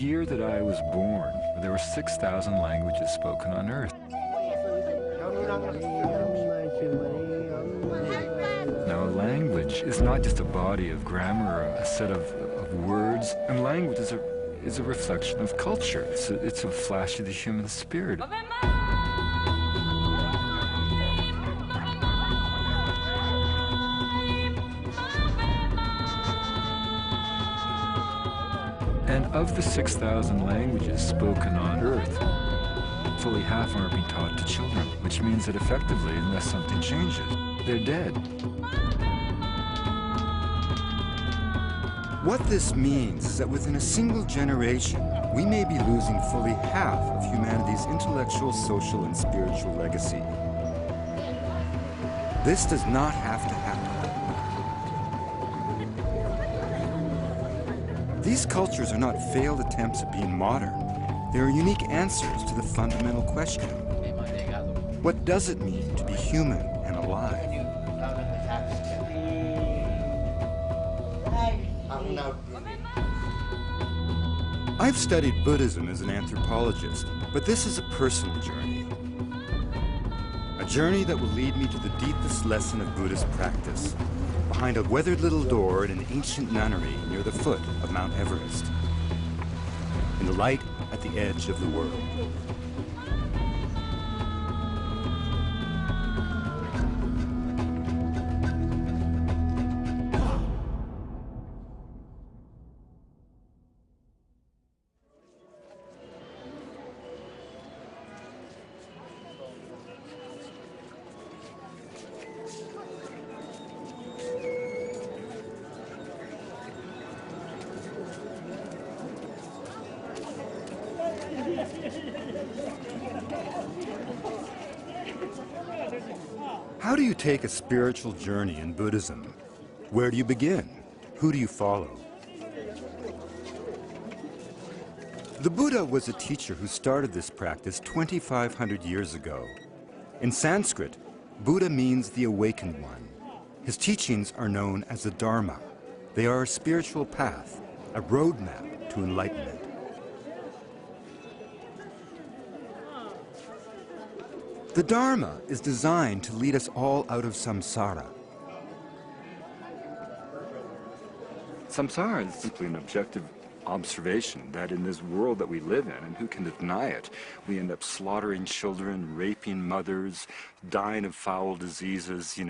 The year that I was born, there were 6,000 languages spoken on Earth. Now, a language is not just a body of grammar or a set of words, and language is a reflection of culture. It's a flash of the human spirit. And of the 6,000 languages spoken on Earth, fully half of them are being taught to children, which means that effectively, unless something changes, they're dead. What this means is that within a single generation, we may be losing fully half of humanity's intellectual, social, and spiritual legacy. This does not have to happen. These cultures are not failed attempts at being modern. They are unique answers to the fundamental question. What does it mean to be human and alive? I've studied Buddhism as an anthropologist, but this is a personal journey. A journey that will lead me to the deepest lesson of Buddhist practice, behind a weathered little door in an ancient nunnery near the foot of Mount Everest, in the light at the edge of the world. How do you take a spiritual journey in Buddhism? Where do you begin? Who do you follow? The Buddha was a teacher who started this practice 2,500 years ago. In Sanskrit, Buddha means the awakened one. His teachings are known as the Dharma. They are a spiritual path, a roadmap to enlightenment. The Dharma is designed to lead us all out of samsara. Samsara is simply an objective observation that in this world that we live in, and who can deny it, we end up slaughtering children, raping mothers, dying of foul diseases,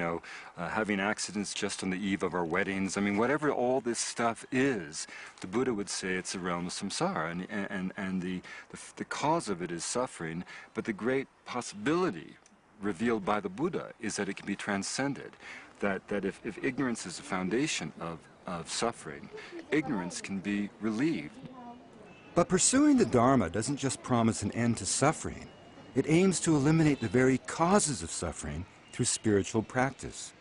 having accidents just on the eve of our weddings. I mean, whatever all this stuff is, the Buddha would say it's a realm of samsara, and the cause of it is suffering, but the great possibility revealed by the Buddha is that it can be transcended, that if ignorance is the foundation of suffering, ignorance can be relieved. But pursuing the Dharma doesn't just promise an end to suffering. It aims to eliminate the very causes of suffering through spiritual practice.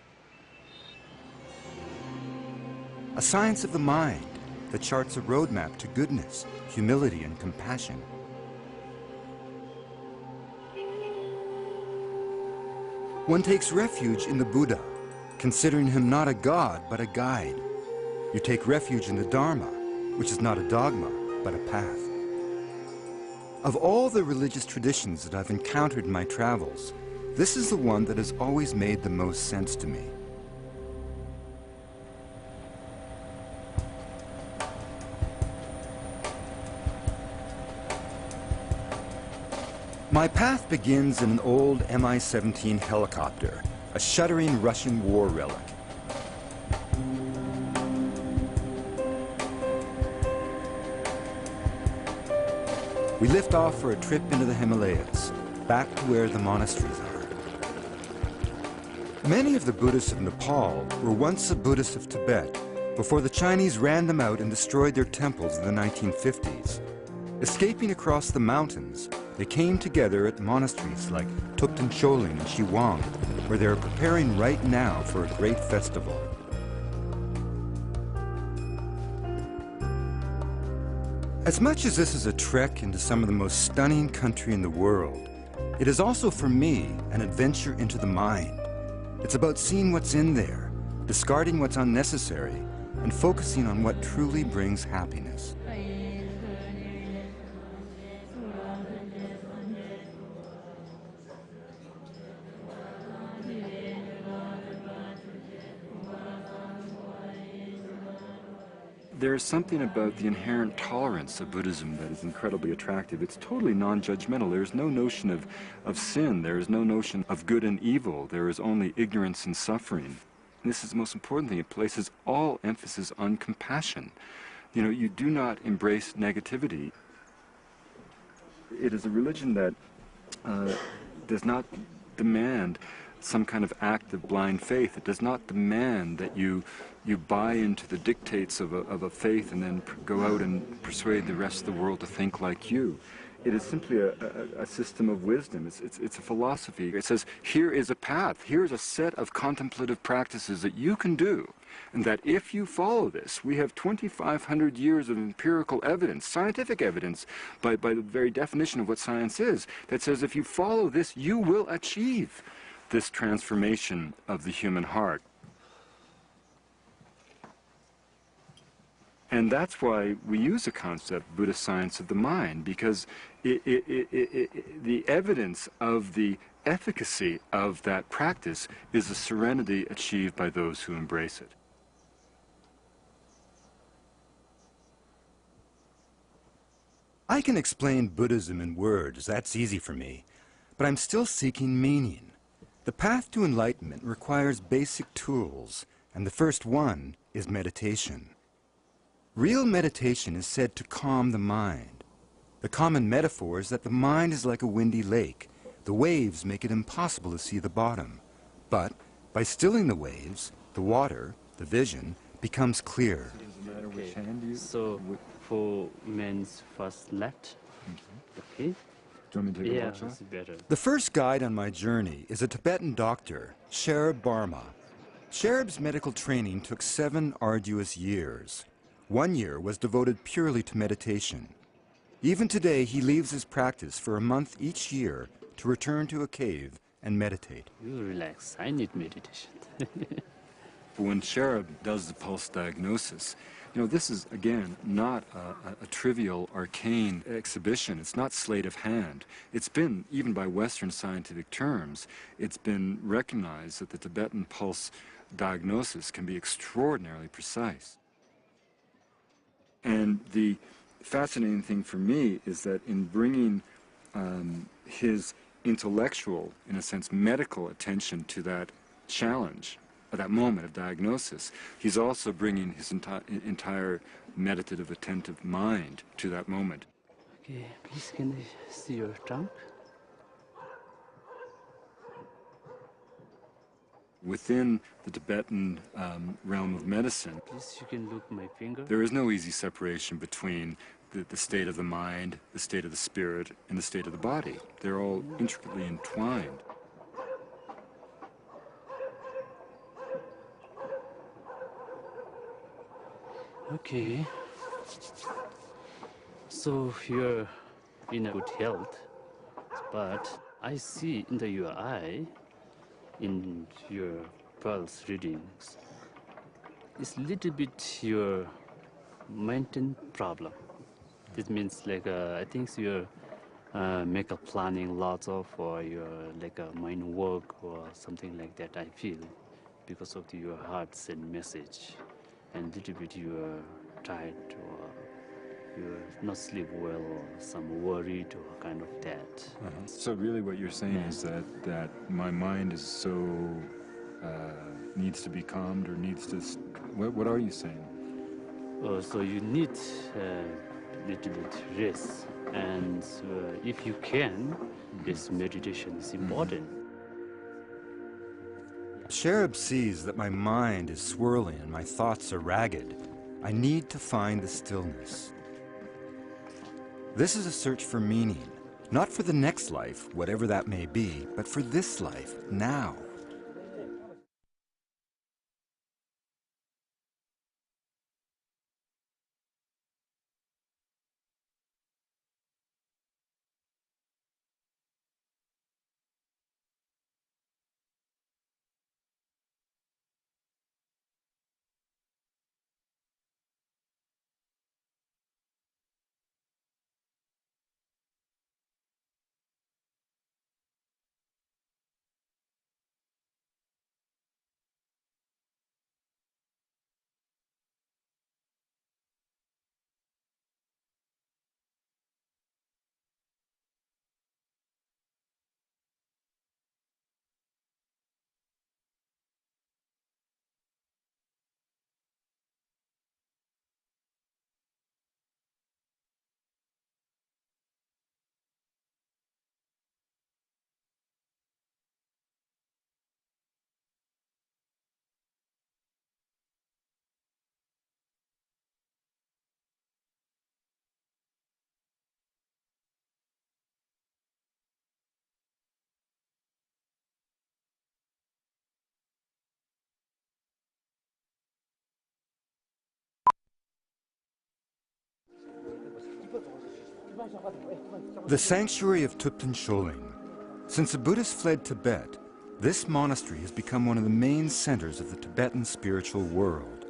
A science of the mind that charts a roadmap to goodness, humility, and compassion. One takes refuge in the Buddha, considering him not a god, but a guide. You take refuge in the Dharma, which is not a dogma, but a path. Of all the religious traditions that I've encountered in my travels, this is the one that has always made the most sense to me. My path begins in an old Mi-17 helicopter, a shuddering Russian war relic. We lift off for a trip into the Himalayas, back to where the monasteries are. Many of the Buddhists of Nepal were once the Buddhists of Tibet before the Chinese ran them out and destroyed their temples in the 1950s. Escaping across the mountains, they came together at monasteries like Thupten Choling and Shiwang, where they are preparing right now for a great festival. As much as this is a trek into some of the most stunning country in the world, it is also for me an adventure into the mind. It's about seeing what's in there, discarding what's unnecessary, and focusing on what truly brings happiness. There is something about the inherent tolerance of Buddhism that is incredibly attractive. It's totally non-judgmental. There is no notion of sin. There is no notion of good and evil. There is only ignorance and suffering. And this is the most important thing. It places all emphasis on compassion. You know, you do not embrace negativity. It is a religion that does not demand some kind of act of blind faith. It does not demand that you buy into the dictates of a faith and then go out and persuade the rest of the world to think like you. It is simply a system of wisdom. It's a philosophy. It says, here is a path. Here is a set of contemplative practices that you can do. And that if you follow this, we have 2,500 years of empirical evidence, scientific evidence, by the very definition of what science is, that says if you follow this, you will achieve this transformation of the human heart. And that's why we use the concept Buddhist science of the mind, because the evidence of the efficacy of that practice is a serenity achieved by those who embrace it. I can explain Buddhism in words, that's easy for me, but I'm still seeking meaning. The path to enlightenment requires basic tools, and the first one is meditation. Real meditation is said to calm the mind. The common metaphor is that the mind is like a windy lake. The waves make it impossible to see the bottom. But by stilling the waves, the water, the vision, becomes clear. So for men's first left. Okay. Do you want me to take a Yeah, watch that's off? better. The first guide on my journey is a Tibetan doctor, Sherab Barma. Sherab's medical training took 7 arduous years. 1 year was devoted purely to meditation. Even today, he leaves his practice for a month each year to return to a cave and meditate. You relax. I need meditation. When Sherab does the pulse diagnosis, you know, this is, again, not a trivial, arcane exhibition. It's not sleight of hand. It's been, even by Western scientific terms, it's been recognized that the Tibetan pulse diagnosis can be extraordinarily precise. And the fascinating thing for me is that in bringing his intellectual, in a sense, medical attention to that challenge, at that moment of diagnosis, he's also bringing his entire meditative, attentive mind to that moment. Okay, please can I see your trunk? Within the Tibetan realm of medicine, Please, you can look my finger. there is no easy separation between the state of the mind, the state of the spirit, and the state of the body. They're all intricately entwined. Okay. So you're in a good health, but I see in your eye, in your pulse readings, it's little bit your mental problem. This means like I think your makeup planning lots of, or your like mind work or something like that. I feel because of your heart send message, and little bit you are tired or you're not sleep well or some worried or kind of that. So really what you're saying is that my mind is so, needs to be calmed or needs to, what are you saying? So you need little bit rest, and if you can, this meditation is important. Sherab sees that my mind is swirling and my thoughts are ragged. I need to find the stillness. This is a search for meaning, not for the next life, whatever that may be, but for this life, now. The sanctuary of Thupten Choling. Since the Buddhists fled Tibet, this monastery has become one of the main centers of the Tibetan spiritual world.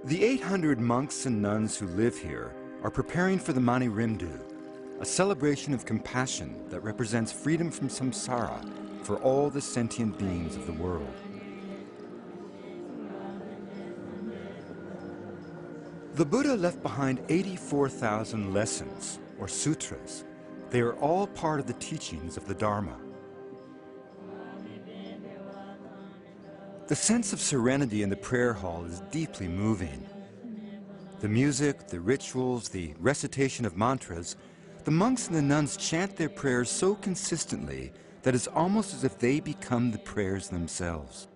The 800 monks and nuns who live here are preparing for the Mani Rimdu, a celebration of compassion that represents freedom from samsara for all the sentient beings of the world. The Buddha left behind 84,000 lessons, or sutras. They are all part of the teachings of the Dharma. The sense of serenity in the prayer hall is deeply moving. The music, the rituals, the recitation of mantras, the monks and the nuns chant their prayers so consistently that it's almost as if they become the prayers themselves.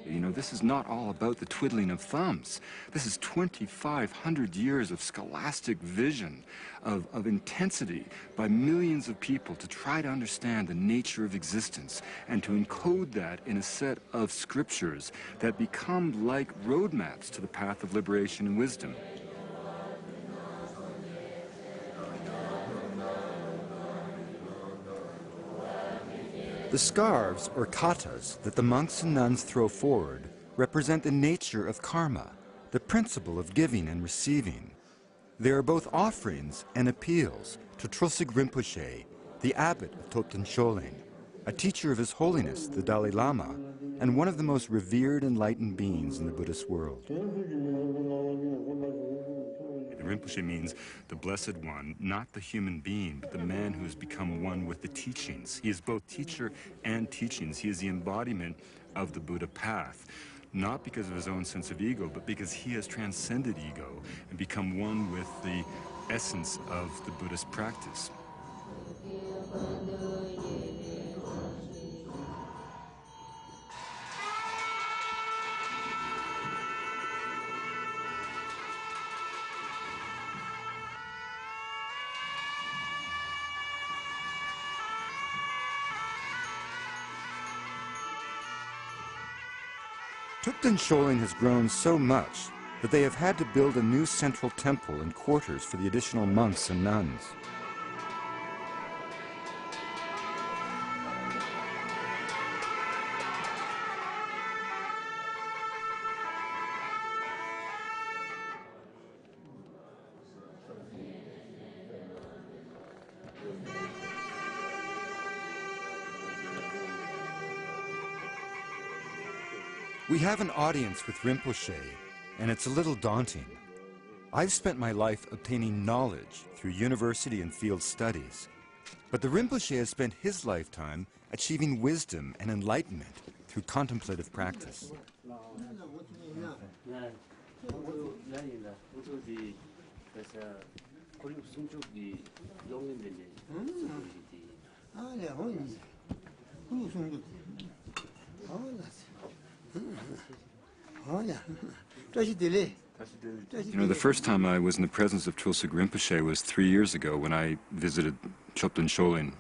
You know, this is not all about the twiddling of thumbs. This is 2,500 years of scholastic vision, of intensity by millions of people to try to understand the nature of existence and to encode that in a set of scriptures that become like roadmaps to the path of liberation and wisdom. The scarves, or katas, that the monks and nuns throw forward represent the nature of karma, the principle of giving and receiving. They are both offerings and appeals to Trulsig Rinpoche, the abbot of Thupten Choling, a teacher of His Holiness, the Dalai Lama, and one of the most revered enlightened beings in the Buddhist world. Rinpoche means the Blessed One, not the human being, but the man who has become one with the teachings. He is both teacher and teachings. He is the embodiment of the Buddha path, not because of his own sense of ego, but because he has transcended ego and become one with the essence of the Buddhist practice. Thupten Choling has grown so much that they have had to build a new central temple and quarters for the additional monks and nuns. We have an audience with Rinpoche, and it's a little daunting. I've spent my life obtaining knowledge through university and field studies, but the Rinpoche has spent his lifetime achieving wisdom and enlightenment through contemplative practice. You know, the first time I was in the presence of Trulsig Rinpoche was 3 years ago when I visited Thupten Choling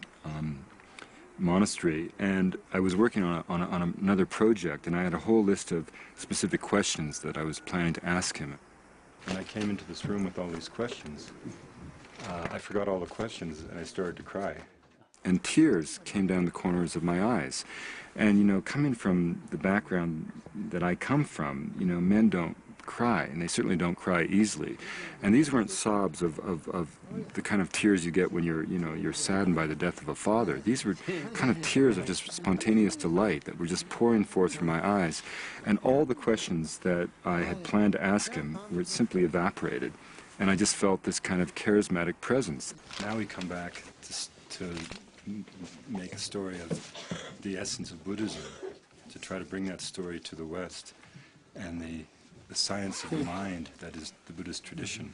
monastery, and I was working on another project, and I had a whole list of specific questions that I was planning to ask him. And I came into this room with all these questions. I forgot all the questions, and I started to cry. And tears came down the corners of my eyes. And, you know, coming from the background that I come from, you know, men don't cry, and they certainly don't cry easily. And these weren't sobs of the kind of tears you get when you're saddened by the death of a father. These were kind of tears of just spontaneous delight that were just pouring forth from my eyes. And all the questions that I had planned to ask him were simply evaporated. And I just felt this kind of charismatic presence. Now we come back to make a story of the essence of Buddhism, to try to bring that story to the West, and the science of the mind that is the Buddhist tradition.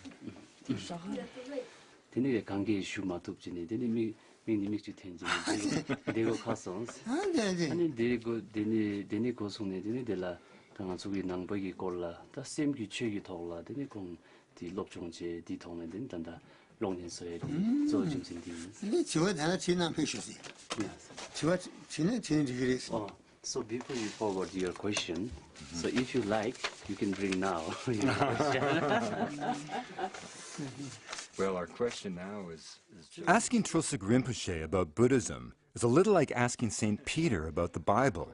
So before you forward your question, So if you like, you can bring now your question. Well, our question now is just... Asking Trosik Rinpoche about Buddhism is a little like asking St. Peter about the Bible.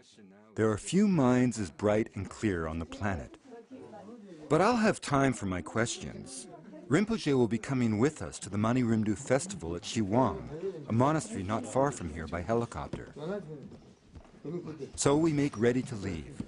There are few minds as bright and clear on the planet. But I'll have time for my questions. Rinpoche will be coming with us to the Mani Rimdu festival at Shiwang, a monastery not far from here by helicopter. So we make ready to leave.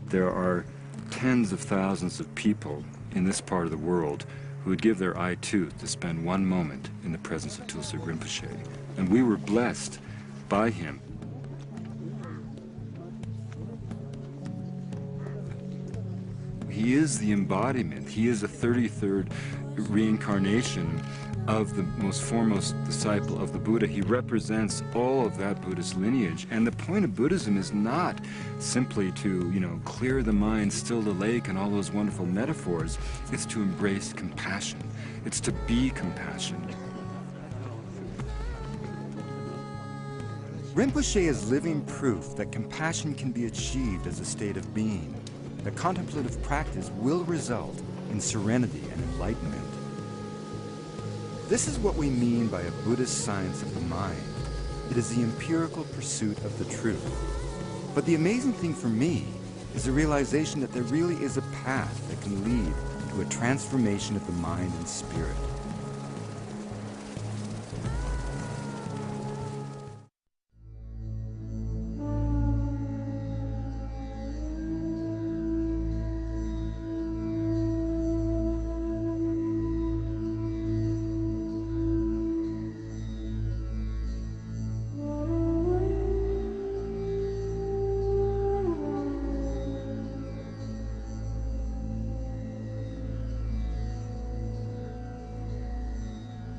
There are tens of thousands of people in this part of the world who would give their eye tooth to spend one moment in the presence of Trosik Rinpoche. And we were blessed by him. He is the embodiment. He is the 33rd reincarnation of the most foremost disciple of the Buddha. He represents all of that Buddhist lineage. And the point of Buddhism is not simply to, clear the mind, still the lake, and all those wonderful metaphors. It's to embrace compassion. It's to be compassionate. Rinpoche is living proof that compassion can be achieved as a state of being, that contemplative practice will result in serenity and enlightenment. This is what we mean by a Buddhist science of the mind. It is the empirical pursuit of the truth. But the amazing thing for me is the realization that there really is a path that can lead to a transformation of the mind and spirit.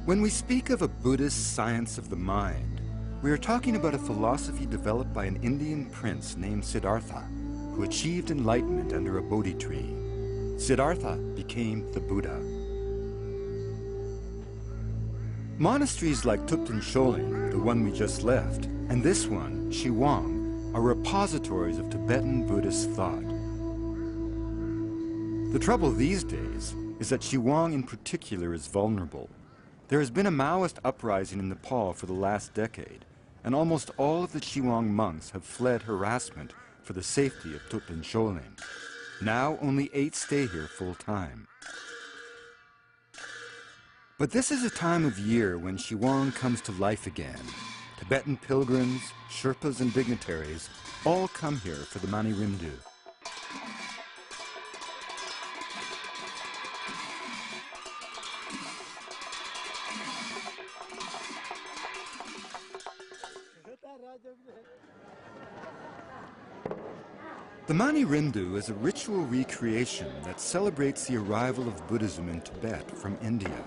When we speak of a Buddhist science of the mind, we are talking about a philosophy developed by an Indian prince named Siddhartha, who achieved enlightenment under a Bodhi tree. Siddhartha became the Buddha. Monasteries like Thupten Choling, the one we just left, and this one, Shiwang, are repositories of Tibetan Buddhist thought. The trouble these days is that Shiwang in particular is vulnerable. There has been a Maoist uprising in Nepal for the last decade, and almost all of the Shiwang monks have fled harassment for the safety of Thupten Choling. Now only 8 stay here full-time. But this is a time of year when Shiwang comes to life again. Tibetan pilgrims, Sherpas and dignitaries all come here for the Mani Rimdu. The Mani Rimdu is a ritual recreation that celebrates the arrival of Buddhism in Tibet from India.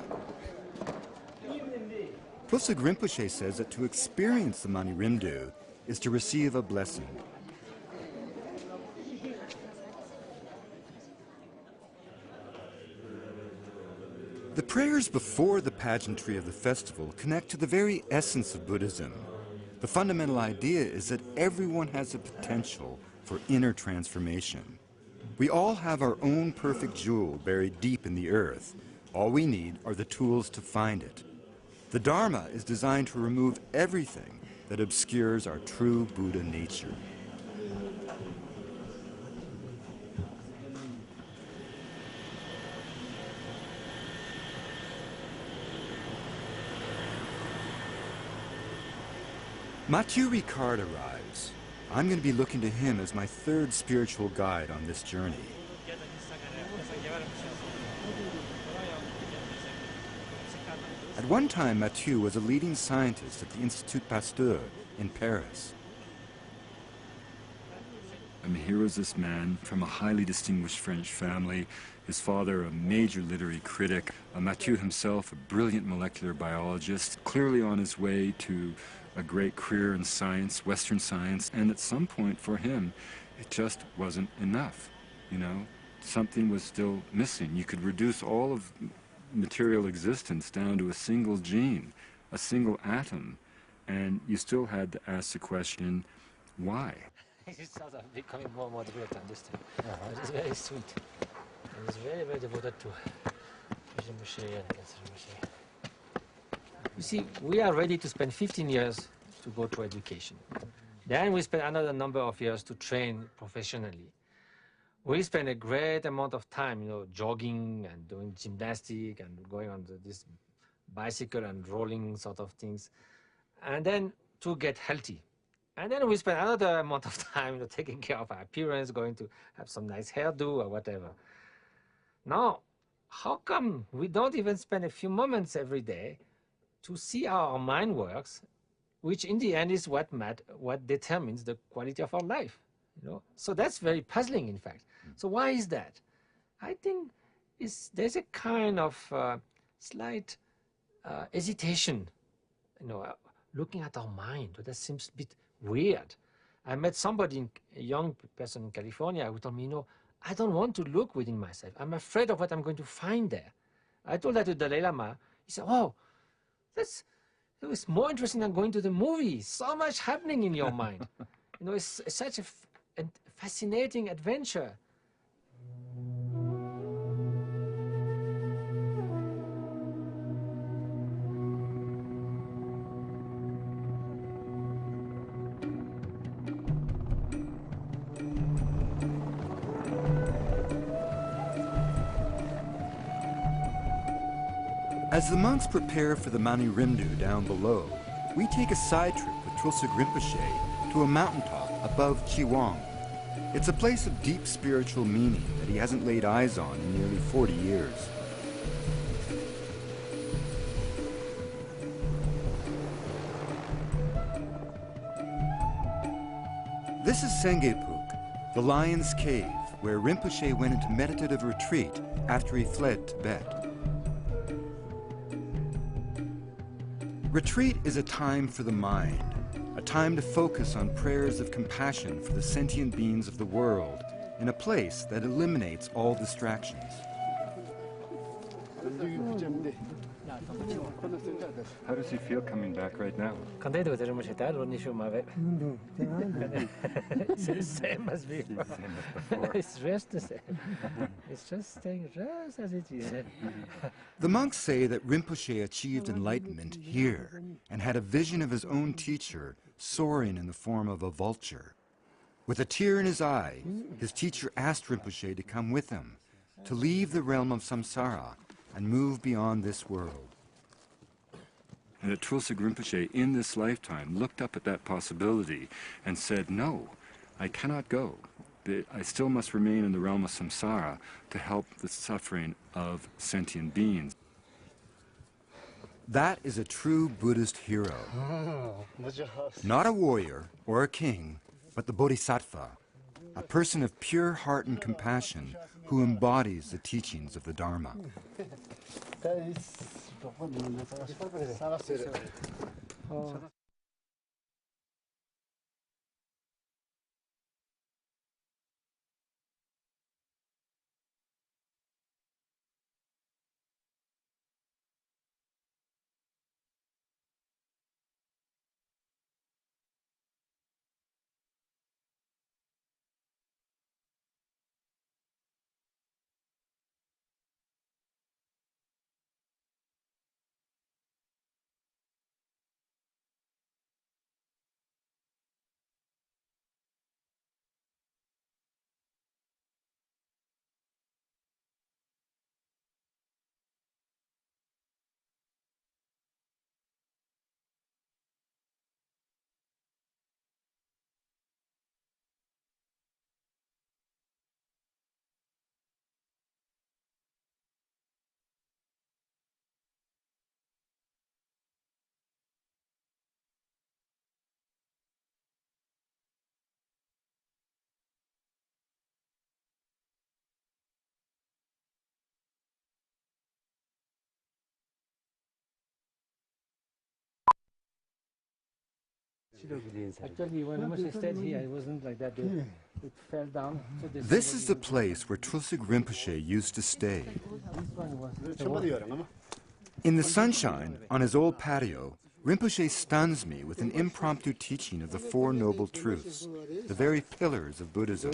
Trosik Rinpoche says that to experience the Mani Rimdu is to receive a blessing. The prayers before the pageantry of the festival connect to the very essence of Buddhism. The fundamental idea is that everyone has the potential for inner transformation. We all have our own perfect jewel buried deep in the earth. All we need are the tools to find it. The Dharma is designed to remove everything that obscures our true Buddha nature. Mathieu Ricard arrives. I'm going to be looking to him as my 3rd spiritual guide on this journey. At one time, Mathieu was a leading scientist at the Institut Pasteur in Paris. I mean, here was this man from a highly distinguished French family, his father a major literary critic, Mathieu himself a brilliant molecular biologist, clearly on his way to a great career in science, Western science, and at some point for him, it just wasn't enough, you know? Something was still missing. You could reduce all of material existence down to a single gene, a single atom, and you still had to ask the question, why? It's sort of becoming more and more difficult to understand. But it's very sweet. And it's very, very devoted to Rinpoche and Rinpoche. You see, we are ready to spend 15 years to go to education. Then we spend another number of years to train professionally. We spend a great amount of time, you know, jogging and doing gymnastic and going on this bicycle and rolling sort of things. And then to get healthy. And then we spend another amount of time, you know, taking care of our appearance, going to have some nice hairdo or whatever. Now, how come we don't even spend a few moments every day to see how our mind works, which in the end is what determines the quality of our life? You know? So that's very puzzling, in fact. So why is that? I think there's a kind of slight hesitation, you know, looking at our mind. That seems a bit weird. I met somebody, a young person in California, who told me, you know, I don't want to look within myself. I'm afraid of what I'm going to find there. I told that to Dalai Lama. He said, oh, it was more interesting than going to the movies. So much happening in your mind. You know, it's such a fascinating adventure. As the monks prepare for the Mani Rindu down below, we take a side trip with Tulsuk Rinpoche to a mountaintop above Chiwang. It's a place of deep spiritual meaning that he hasn't laid eyes on in nearly 40 years. This is Sengepuk, the Lion's Cave, where Rinpoche went into meditative retreat after he fled Tibet. Retreat is a time for the mind, a time to focus on prayers of compassion for the sentient beings of the world in a place that eliminates all distractions. How does he feel coming back right now? It's the same as before. It's just the same. It's just staying just as it is. The monks say that Rinpoche achieved enlightenment here and had a vision of his own teacher soaring in the form of a vulture. With a tear in his eye, his teacher asked Rinpoche to come with him, to leave the realm of samsara and move beyond this world. And that Tulsuk Rinpoche, in this lifetime, looked up at that possibility and said, no, I cannot go. I still must remain in the realm of samsara to help the suffering of sentient beings. That is a true Buddhist hero. Not a warrior or a king, but the bodhisattva, a person of pure heart and compassion who embodies the teachings of the Dharma. Actually, when Rinpoche stayed here, it wasn't like that. It fell down. So This is the place where Tulsig Rinpoche used to stay. this one was In the sunshine, on his old patio, Rinpoche stuns me with an impromptu teaching of the Four Noble Truths, the very pillars of Buddhism.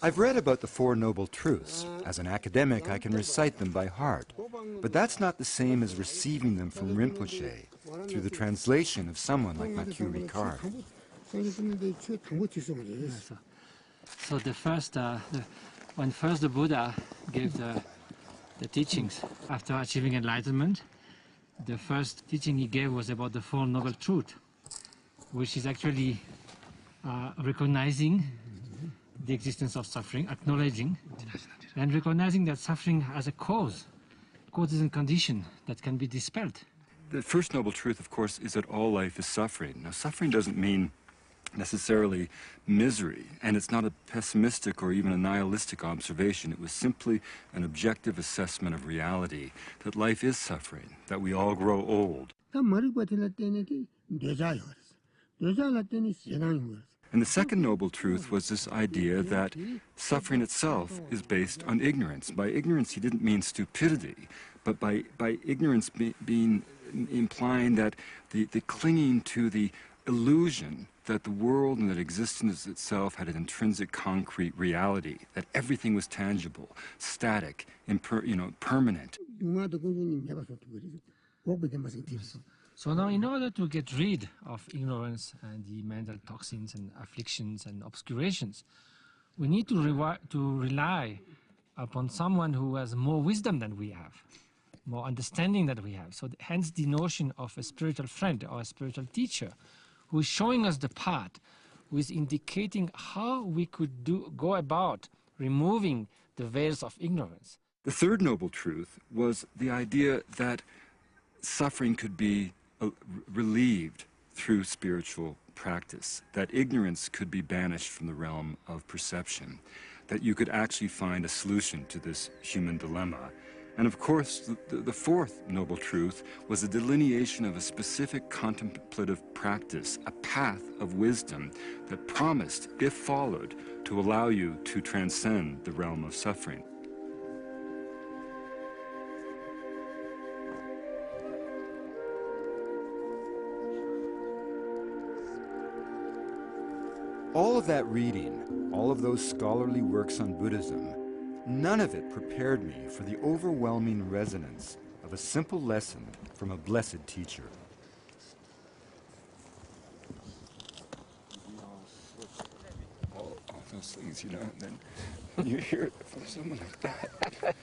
I've read about the Four Noble Truths. As an academic, I can recite them by heart. But that's not the same as receiving them from Rinpoche through the translation of someone like Mathieu Ricard. So the first, when first the Buddha gave the teachings after achieving enlightenment, the first teaching he gave was about the Four Noble Truths, which is actually recognizing the existence of suffering, acknowledging, and recognizing that suffering has a cause and condition that can be dispelled. The first noble truth, of course, is that all life is suffering. Now, suffering doesn't mean necessarily misery, and it's not a pessimistic or even a nihilistic observation. It was simply an objective assessment of reality, that life is suffering, that we all grow old. And the second noble truth was this idea that suffering itself is based on ignorance. By ignorance, he didn't mean stupidity, but by ignorance implying that the clinging to the illusion that the world and that existence itself had an intrinsic concrete reality, that everything was tangible, static, permanent. So now, in order to get rid of ignorance and the mental toxins and afflictions and obscurations, we need to rely upon someone who has more wisdom than we have, more understanding than we have. So hence the notion of a spiritual friend or a spiritual teacher who is showing us the path, who is indicating how we could go about removing the veils of ignorance. The third noble truth was the idea that suffering could be relieved through spiritual practice, that ignorance could be banished from the realm of perception, that you could actually find a solution to this human dilemma. And of course, the fourth noble truth was a delineation of a specific contemplative practice, a path of wisdom that promised, if followed, to allow you to transcend the realm of suffering. All of that reading, all of those scholarly works on Buddhism, none of it prepared me for the overwhelming resonance of a simple lesson from a blessed teacher. All those things, and then you hear it from someone like that.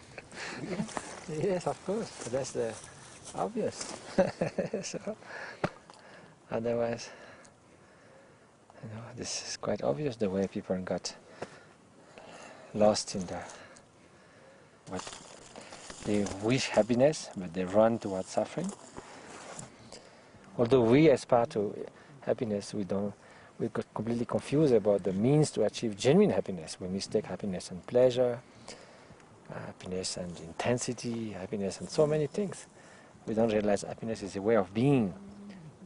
Yes, of course, that's the obvious. So, otherwise, this is quite obvious the way people got lost in what they wish happiness, but they run towards suffering. Although we aspire to happiness, we got completely confused about the means to achieve genuine happiness. We mistake happiness and pleasure, happiness and intensity, happiness and so many things. We don't realize happiness is a way of being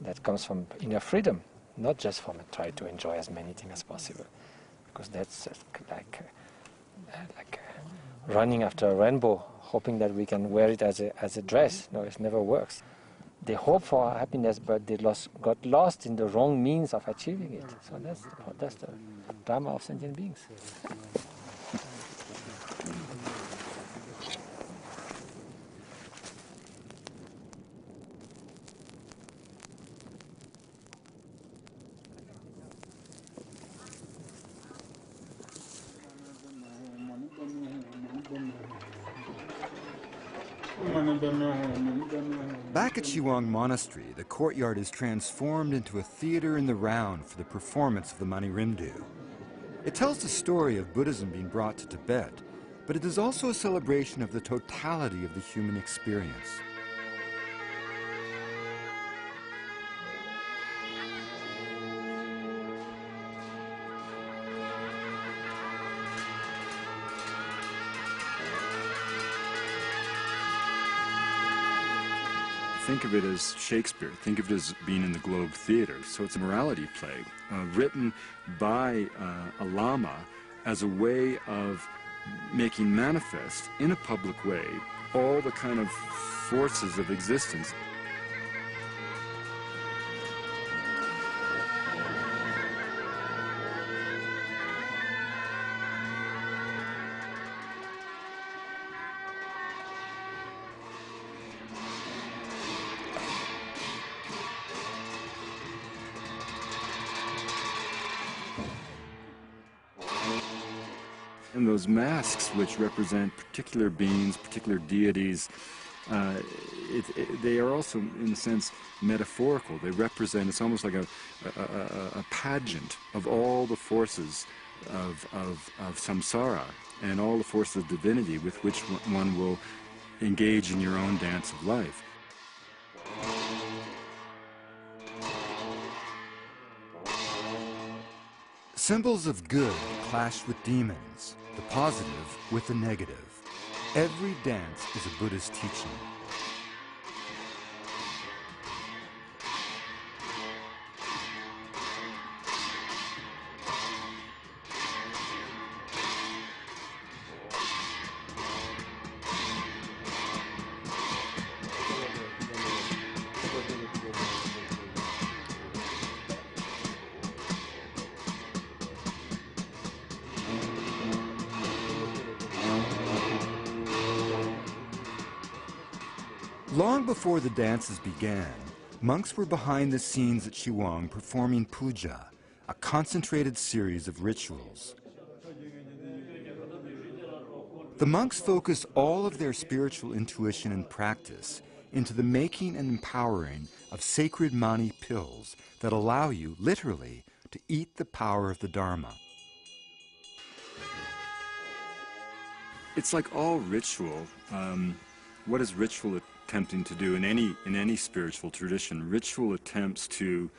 that comes from inner freedom, not just from trying to enjoy as many things as possible, because that's like running after a rainbow, hoping that we can wear it as a dress. No, it never works. They hope for happiness, but they got lost in the wrong means of achieving it. So that's the drama of sentient beings. Back at Shiwang Monastery, the courtyard is transformed into a theater in the round for the performance of the Mani Rimdu. It tells the story of Buddhism being brought to Tibet, but it is also a celebration of the totality of the human experience. think of it as Shakespeare. Think of it as being in the Globe Theatre. So it's a morality play written by a lama as a way of making manifest in a public way all the kind of forces of existence. And those masks, which represent particular beings, particular deities, they are also, in a sense, metaphorical. They represent, it's almost like a pageant of all the forces of samsara and all the forces of divinity with which one will engage in your own dance of life. Symbols of good clash with demons, the positive with the negative. Every dance is a Buddhist teaching. Long before the dances began, monks were behind the scenes at Shiwang performing puja, a concentrated series of rituals. The monks focused all of their spiritual intuition and practice into the making and empowering of sacred mani pills that allow you, literally, to eat the power of the Dharma. It's like all ritual. What is ritual attempting to do in any spiritual tradition? Ritual attempts to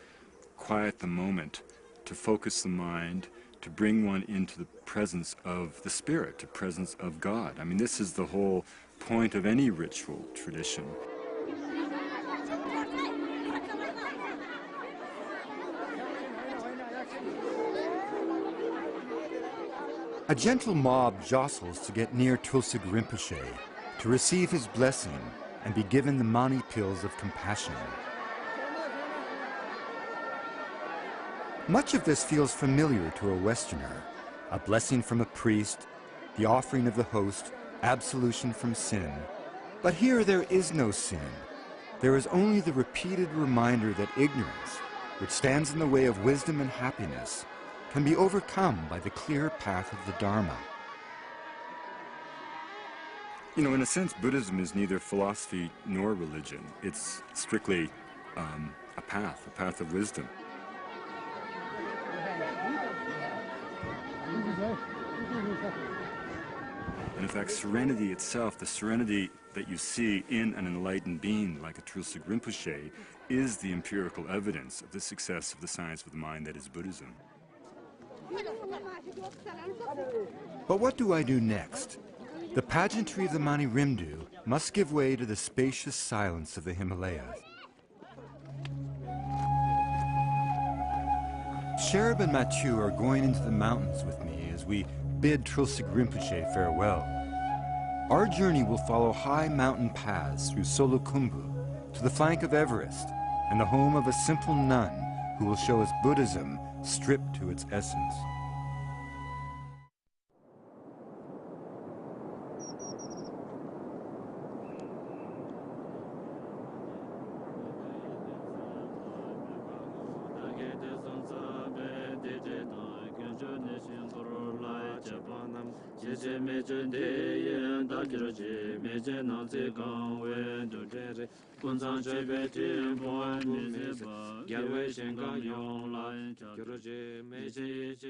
quiet the moment, to focus the mind, to bring one into the presence of the spirit, to presence of God. I mean, this is the whole point of any ritual tradition. A gentle mob jostles to get near Tulsig Rinpoche, to receive his blessing and be given the mani pills of compassion. Much of this feels familiar to a Westerner. A blessing from a priest, the offering of the host, absolution from sin. But here there is no sin. There is only the repeated reminder that ignorance, which stands in the way of wisdom and happiness, can be overcome by the clear path of the Dharma. You know, in a sense, Buddhism is neither philosophy nor religion. It's strictly a path of wisdom. And in fact, serenity itself, the serenity that you see in an enlightened being like a Tulsig Rinpoche, is the empirical evidence of the success of the science of the mind that is Buddhism. But what do I do next? The pageantry of the Mani Rimdu must give way to the spacious silence of the Himalayas. Sherab and Mathieu are going into the mountains with me as we bid Tulsig Rinpoche farewell. Our journey will follow high mountain paths through Solukhumbu to the flank of Everest and the home of a simple nun who will show us Buddhism stripped to its essence.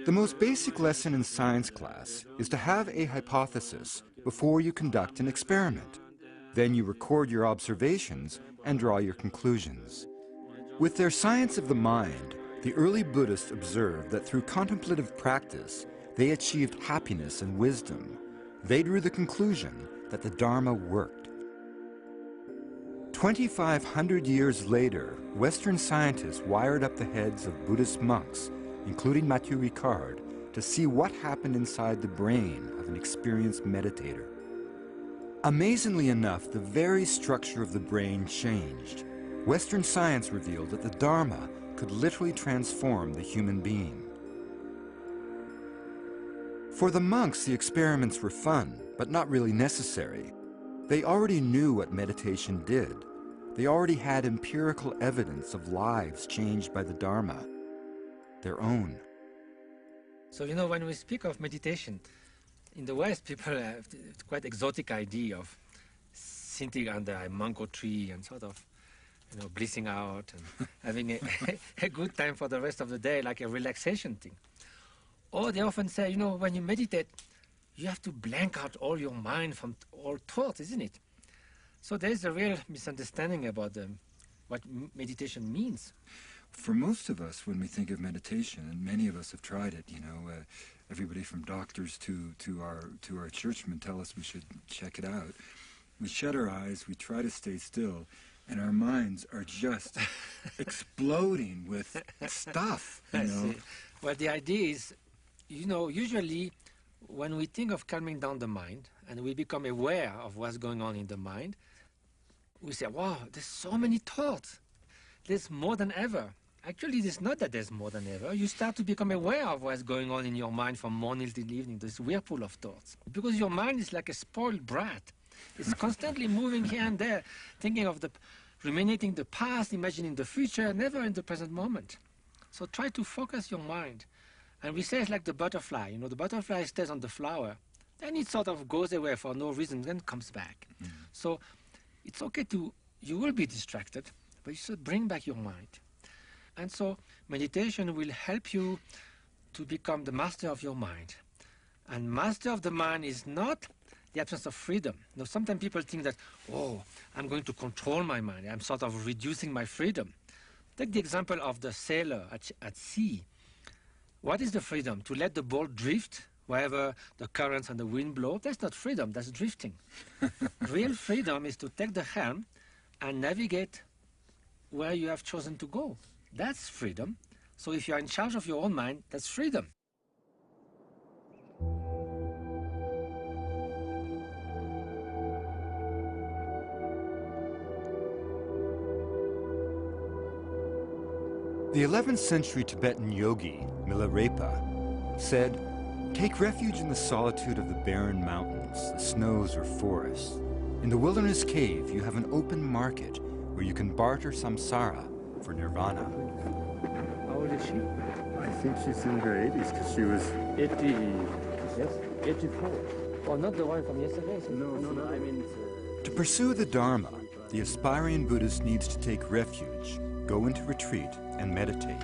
The most basic lesson in science class is to have a hypothesis before you conduct an experiment. Then you record your observations and draw your conclusions. With their science of the mind, the early Buddhists observed that through contemplative practice, they achieved happiness and wisdom. They drew the conclusion that the Dharma worked. 2,500 years later, Western scientists wired up the heads of Buddhist monks, including Mathieu Ricard, to see what happened inside the brain of an experienced meditator. Amazingly enough, the very structure of the brain changed. Western science revealed that the Dharma could literally transform the human being. For the monks, the experiments were fun, but not really necessary. They already knew what meditation did. They already had empirical evidence of lives changed by the Dharma, their own. So, you know, when we speak of meditation, in the West, people have quite exotic idea of sitting under a mango tree and sort of, you know, blissing out and having a good time for the rest of the day, like a relaxation thing. Or they often say, you know, when you meditate, you have to blank out all your mind from all thoughts, isn't it? So there's a real misunderstanding about what meditation means. For most of us, when we think of meditation, and many of us have tried it, you know, everybody from doctors to our churchmen tell us we should check it out. We shut our eyes, we try to stay still, and our minds are just exploding with stuff, you know. Well, the idea is, you know, usually when we think of calming down the mind and we become aware of what's going on in the mind, we say, wow, there's so many thoughts. There's more than ever. Actually, it's not that there's more than ever. You start to become aware of what's going on in your mind from morning till evening, this whirlpool of thoughts. Because your mind is like a spoiled brat. It's constantly moving here and there, thinking of ruminating the past, imagining the future, never in the present moment. So try to focus your mind. And we say it's like the butterfly. You know, the butterfly stays on the flower. Then it sort of goes away for no reason, then comes back. So it's okay you will be distracted, but you should bring back your mind. And so meditation will help you to become the master of your mind. And master of the mind is not the absence of freedom. Now, sometimes people think that, oh, I'm going to control my mind. I'm sort of reducing my freedom. Take the example of the sailor at sea. What is the freedom? To let the boat drift wherever the currents and the wind blow? That's not freedom, that's drifting. Real freedom is to take the helm and navigate where you have chosen to go. That's freedom. So if you're in charge of your own mind, that's freedom. The 11th century Tibetan yogi, Milarepa, said, "Take refuge in the solitude of the barren mountains, the snows or forests. In the wilderness cave, you have an open market where you can barter samsara for nirvana." How old is she? I think she's in her 80s because she was... 80, yes, 84. Oh, not the one from yesterday? No. I mean... To pursue the Dharma, the aspiring Buddhist needs to take refuge, go into retreat, and meditate.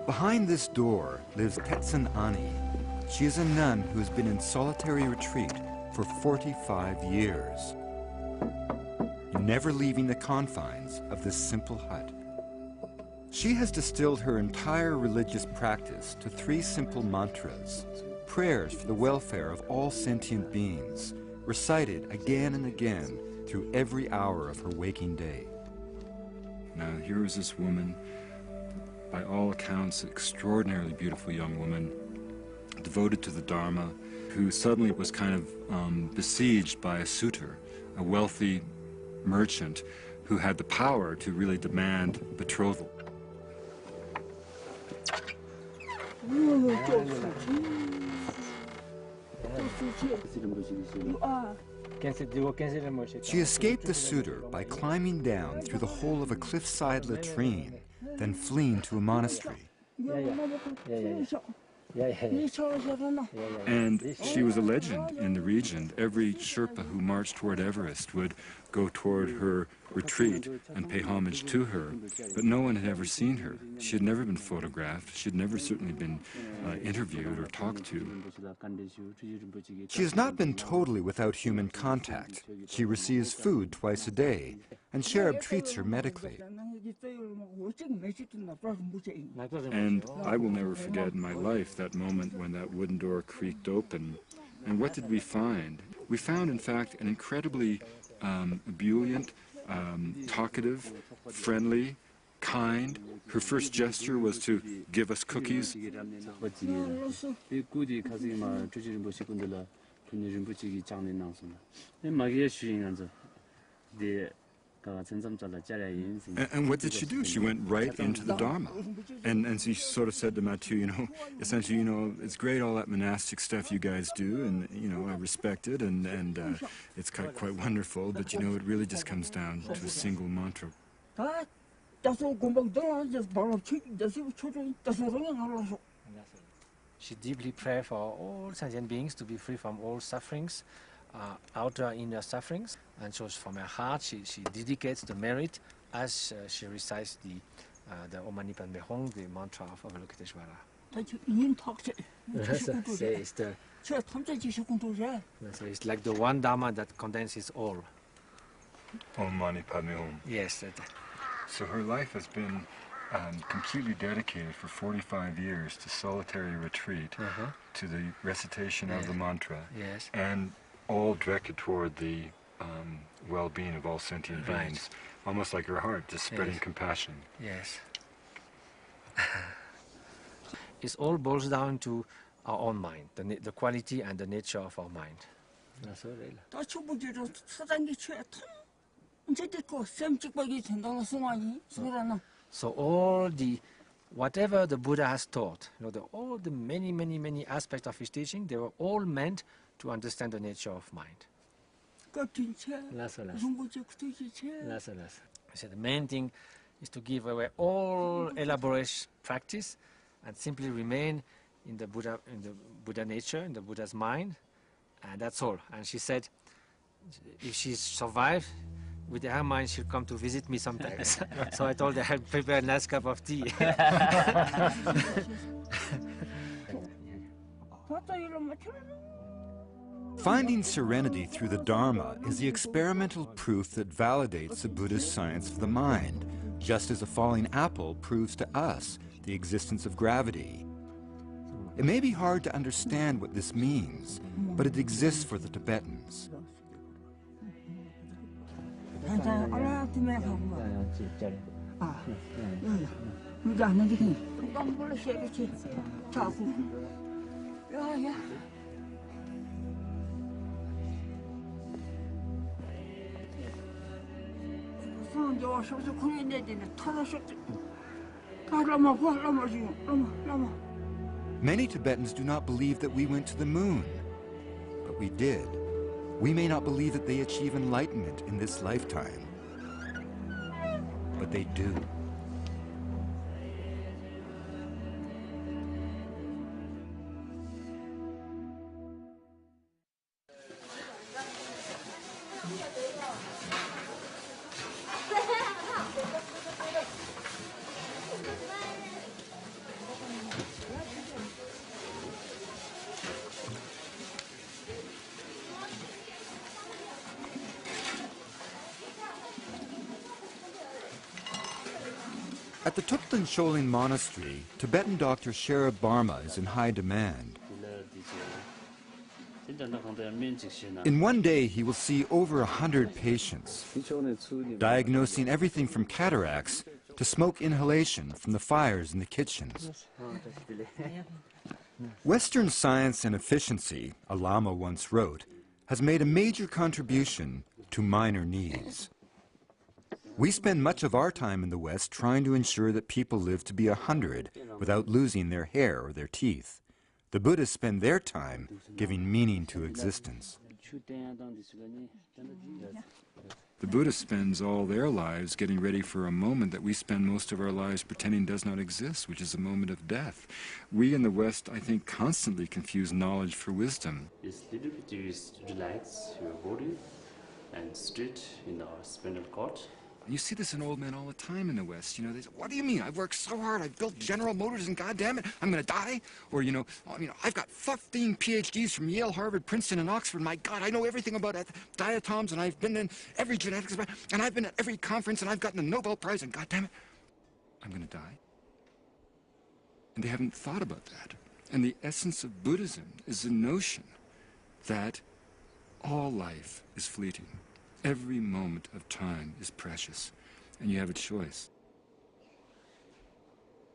Behind this door lives Tetsun Ani. She is a nun who has been in solitary retreat for 45 years, never leaving the confines of this simple hut. She has distilled her entire religious practice to 3 simple mantras, prayers for the welfare of all sentient beings, recited again and again through every hour of her waking day. Now, here is this woman, by all accounts, an extraordinarily beautiful young woman, devoted to the Dharma, who suddenly was kind of besieged by a suitor, a wealthy merchant who had the power to really demand betrothal. She escaped the suitor by climbing down through the hole of a cliffside latrine, then fleeing to a monastery. And she was a legend in the region. Every Sherpa who marched toward Everest would go toward her retreat and pay homage to her, but no one had ever seen her. She had never been photographed. She had never certainly been interviewed or talked to. She has not been totally without human contact. She receives food twice a day, and Sherab treats her medically. And I will never forget in my life that moment when that wooden door creaked open. And what did we find? We found, in fact, an incredibly ebullient, talkative, friendly, kind. Her first gesture was to give us cookies. And what did she do? She went right into the Dharma. And she sort of said to Mathieu, you know, essentially, you know, it's great all that monastic stuff you guys do, and, you know, I respect it, and it's quite wonderful, but, you know, it really just comes down to a single mantra. She deeply prays for all sentient beings to be free from all sufferings, outer inner sufferings, and so from her heart she dedicates the merit as she recites the Om Mani Padme Hum, the mantra of Avalokiteshvara. So it's like the one Dharma that condenses all. Om Mani Padme Hum. Yes. So her life has been completely dedicated for 45 years to solitary retreat, to the recitation of the mantra, and all directed toward the well-being of all sentient beings, almost like her heart, just spreading compassion. Yes. It all boils down to our own mind, the quality and the nature of our mind. So all whatever the Buddha has taught, you know, all the many aspects of his teaching, they were all meant to understand the nature of mind. So the main thing is to give away all elaborate practice and simply remain in the Buddha nature, in the Buddha's mind, and that's all. And she said, if she survived, with her mind, she'll come to visit me sometimes. So I told her I'd prepare a nice cup of tea. Finding serenity through the Dharma is the experimental proof that validates the Buddhist science of the mind, just as a falling apple proves to us the existence of gravity. It may be hard to understand what this means, but it exists for the Tibetans. Many Tibetans do not believe that we went to the moon, but we did. We may not believe that they achieve enlightenment in this lifetime, but they do. At the Thupten Choling Monastery, Tibetan doctor Sherab Barma is in high demand. In one day, he will see over 100 patients, diagnosing everything from cataracts to smoke inhalation from the fires in the kitchens. Western science and efficiency, a Lama once wrote, has made a major contribution to minor needs. We spend much of our time in the West trying to ensure that people live to be 100 without losing their hair or their teeth. The Buddhists spend their time giving meaning to existence. The Buddhist spends all their lives getting ready for a moment that we spend most of our lives pretending does not exist, which is a moment of death. We in the West, I think, constantly confuse knowledge for wisdom. It's a little bit you relax your body and straight in our spinal cord. And you see this in old men all the time in the West. You know, they say, what do you mean? I've worked so hard. I've built General Motors and goddamn it, I'm going to die? Or, I've got 15 PhDs from Yale, Harvard, Princeton, and Oxford. My God, I know everything about diatoms, and I've been in every genetics, and I've been at every conference, and I've gotten a Nobel Prize, and goddamn it, I'm going to die. And they haven't thought about that. And the essence of Buddhism is the notion that all life is fleeting. Every moment of time is precious, and you have a choice.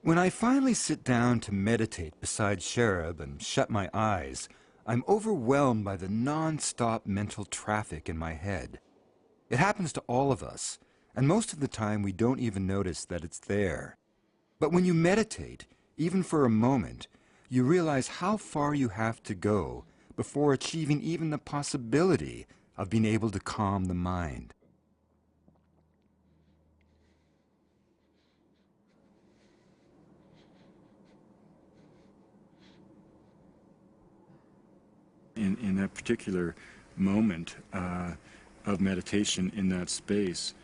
When I finally sit down to meditate beside Sherab and shut my eyes, I'm overwhelmed by the non-stop mental traffic in my head. It happens to all of us, and most of the time we don't even notice that it's there. But when you meditate, even for a moment, you realize how far you have to go before achieving even the possibility of being able to calm the mind. In that particular moment of meditation in that space,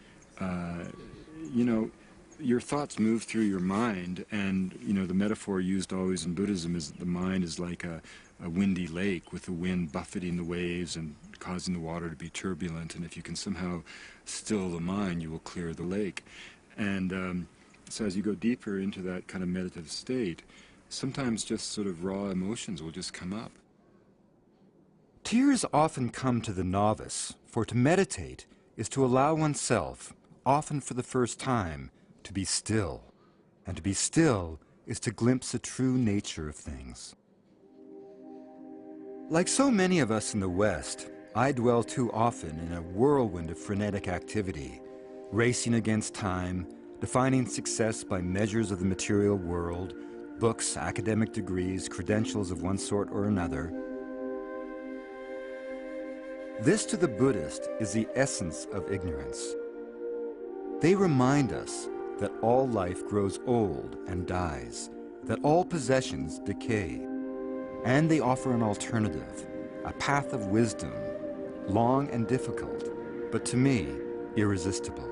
your thoughts move through your mind, and the metaphor used always in Buddhism is that the mind is like a windy lake with the wind buffeting the waves and causing the water to be turbulent, and if you can somehow still the mind, you will clear the lake. And so as you go deeper into that kind of meditative state, sometimes just sort of raw emotions will just come up. Tears often come to the novice, for to meditate is to allow oneself, often for the first time, to be still. And to be still is to glimpse the true nature of things. Like so many of us in the West, I dwell too often in a whirlwind of frenetic activity, racing against time, defining success by measures of the material world, books, academic degrees, credentials of one sort or another. This, to the Buddhist, is the essence of ignorance. They remind us that all life grows old and dies, that all possessions decay. And they offer an alternative, a path of wisdom, long and difficult, but to me, irresistible.